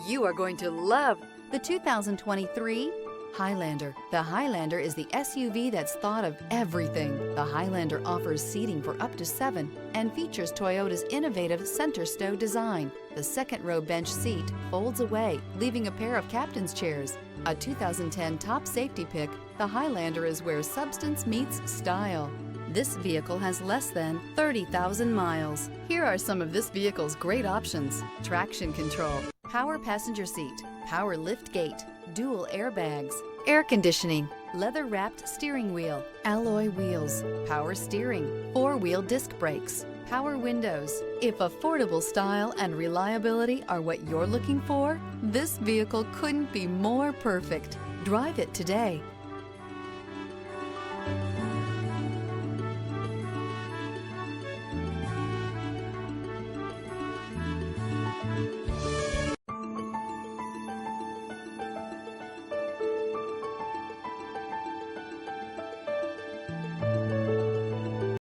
You are going to love the 2023 Highlander. The Highlander is the SUV that's thought of everything. The Highlander offers seating for up to 7 and features Toyota's innovative center stow design. The second row bench seat folds away, leaving a pair of captain's chairs. A 2010 top safety pick, the Highlander is where substance meets style. This vehicle has less than 30,000 miles. Here are some of this vehicle's great options: traction control, power passenger seat, power lift gate, dual airbags, air conditioning, leather-wrapped steering wheel, alloy wheels, power steering, 4-wheel disc brakes, power windows. If affordable style and reliability are what you're looking for, this vehicle couldn't be more perfect. Drive it today.